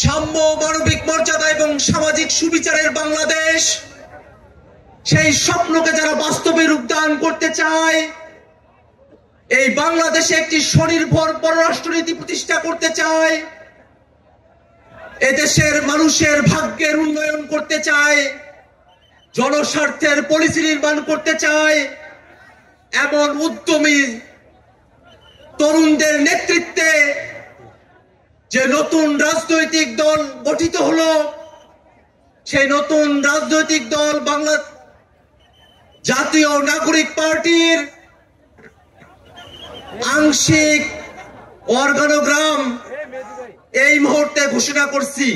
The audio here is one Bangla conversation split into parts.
সাম্য, মানবিক মর্যাদা এবং সামাজিক সুবিচারের বাংলাদেশ, সেই স্বপ্নকে যারা বাস্তবে রূপদান করতে চায়, এই বাংলাদেশে একটি স্বনির্ভর পররাষ্ট্রনীতি প্রতিষ্ঠা করতে চায়, এদেশের মানুষের ভাগ্যের উন্নয়ন করতে চায়, জনস্বার্থের পলিসি নির্মাণ করতে চায়, এমন উদ্যমী তরুণদের নেতৃত্বে যে নতুন রাজনৈতিক দল গঠিত হলো, সেই নতুন রাজনৈতিক দল বাংলা জাতীয় নাগরিক পার্টির আংশিক অর্গানোগ্রাম এই মুহূর্তে ঘোষণা করছি।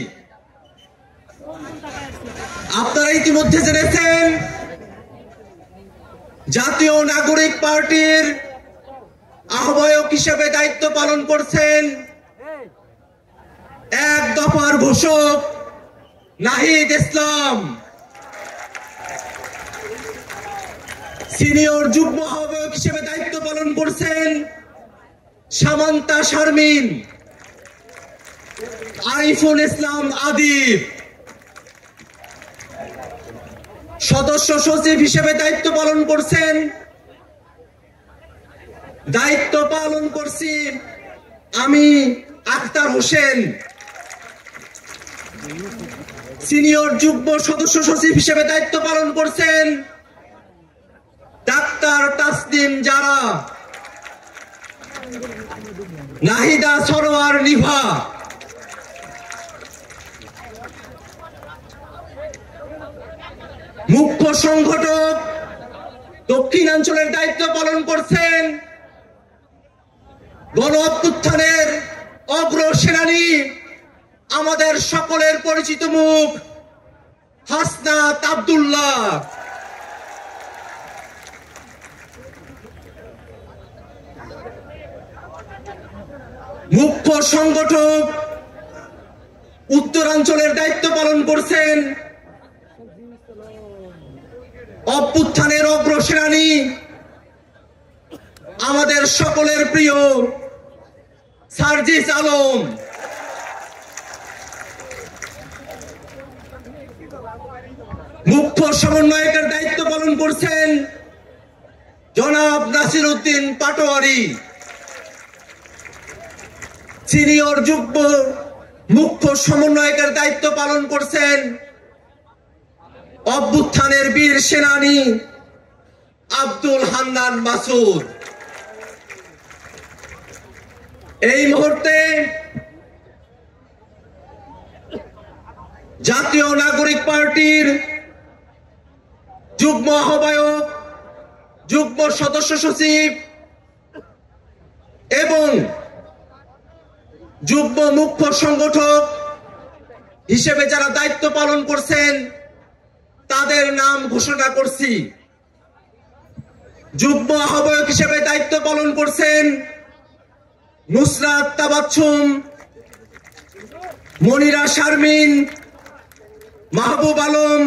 আপনারা ইতিমধ্যে জেনেছেন, জাতীয় নাগরিক পার্টির আহ্বায়ক হিসেবে দায়িত্ব পালন করছেন এক দফার ঘোষক নাহিদ ইসলাম। সিনিয়র যুগ্ম আহ্বায়ক হিসেবে দায়িত্ব পালন করছেন সামান্তা শারমিন, আরিফুল ইসলাম আদিব। সদস্য সচিব হিসেবে দায়িত্ব পালন করছি আমি আখতার হোসেন। সিনিয়র যুগ্ম সদস্য সচিব হিসেবে দায়িত্ব পালন করছেন ডাক্তার তাসনিম জারা, নাহিদা সরোয়ার নিভা। মুখ্য সংগঠক দক্ষিণাঞ্চলের দায়িত্ব পালন করছেন গণ অভ্যুত্থানের অগ্রসেনানী, আমাদের সকলের পরিচিত মুখ হাসনাত আব্দুল্লাহ। মুখ্য সংগঠক উত্তরাঞ্চলের দায়িত্ব পালন করছেন অভ্যুত্থানের অগ্রসেনানী, আমাদের সকলের প্রিয় সার্জিস আলম। মুখ্য সমন্বয়কের দায়িত্ব পালন করছেন জনাব নাসির উদ্দিন পাটোয়ারি। সিনিয়র যুগ্ম মুখ্য সমন্বয়কের দায়িত্ব পালন করছেন অভ্যুত্থানের বীর সেনানী আব্দুল হান্নান মাসুদ। এই মুহূর্তে জাতীয় নাগরিক পার্টির যুগ্ম আহ্বায়ক, যুগ্ম সদস্য সচিব এবং যুগ্ম মুখ্য সংগঠক হিসেবে যারা দায়িত্ব পালন করছেন তাদের নাম ঘোষণা করছি। যুগ্ম আহ্বায়ক হিসেবে দায়িত্ব পালন করছেন নুসরাত তাবাচ্ছুম, মনিরা শারমিন, মাহবুব আলম,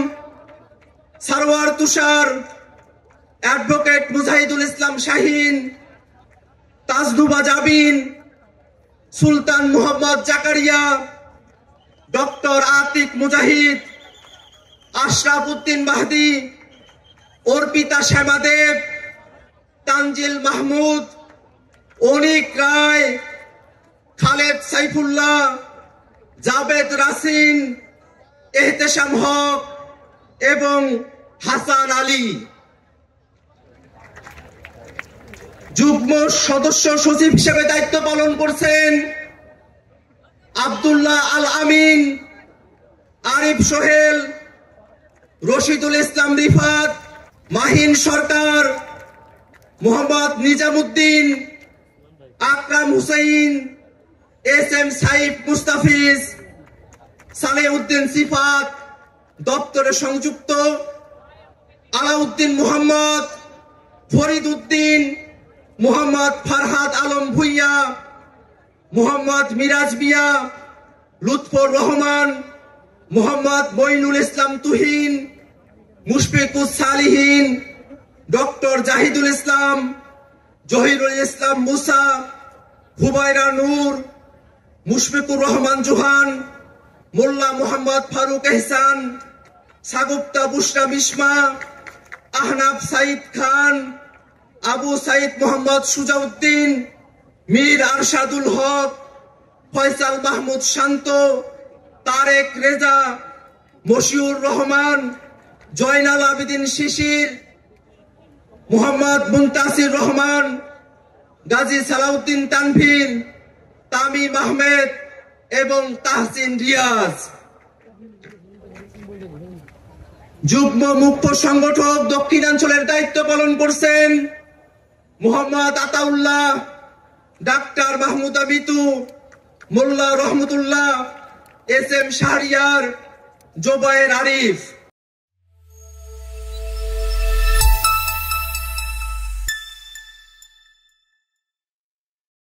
সারওয়ার তুষার, অ্যাডভোকেট মুজাহিদুল ইসলাম শাহিন, তাজনুবা জাবিন, সুলতান মোহাম্মদ জাকারিয়া, ডক্টর আতিক মুজাহিদ, আশরাফ উদ্দিন মাহদি, অর্পিতা শ্যামাদেব, তানজিল মাহমুদ, অনিক রায়, খালেদ সাইফুল্লাহ, জাবেদ রাসিন, এহতেশাম হক এবং হাসান আলী। যুগ্ম সদস্য সচিব হিসেবে দায়িত্ব পালন করছেন আব্দুল্লাহ আল আমিন, আরিফ সোহেল, রশিদুল ইসলাম রিফাত, মাহিন সরকার, মোহাম্মদ নিজামুদ্দিন, আকরাম হুসাইন, এস এম সাইফ মুস্তাফিজ, সালেউদ্দিন সিফাত, দপ্তরে সংযুক্ত আলাউদ্দিন মোহাম্মদ, ফরিদ উদ্দিন, মোহাম্মদ ফারহাদ আলম ভুইয়া, মোহাম্মদ মিরাজ মিয়া, লুৎফর রহমান, মোহাম্মদ মঈনুল ইসলাম তুহিন, মুশফিকুস সালিহিন, ডক্টর জাহিদুল ইসলাম, জহিরুল ইসলাম মুসা, হুমায়রা নূর, মুশফিকুর রহমান জোহান, মোল্লা মোহাম্মদ ফারুক এহসান, সাগুপ্তা বুশরা বিস্মা, আহনাফ সাইদ খান, আবু সাইদ মোহাম্মদ সুজাউদ্দিন, মীর আরশাদুল হক, ফয়সাল মাহমুদ শান্ত, তারেক রেজা, মশিউর রহমান, জয়নাল আবেদিন শিশির, মোহাম্মদ মুনতাসির রহমান, গাজী সালাউদ্দিন তানভীর, তামিম আহমেদ এবং তাহসিন রিয়াজ। যুগ্ম মুখ্য সংগঠক দক্ষিণাঞ্চলের দায়িত্ব পালন করছেন মোহাম্মদ আতাউল্লাহ, ডাক্তার মাহমুদা বিতু, মোল্লা রহমতুল্লাহ, এস এম শাহরিয়ার, জোবায়ের আরিফ।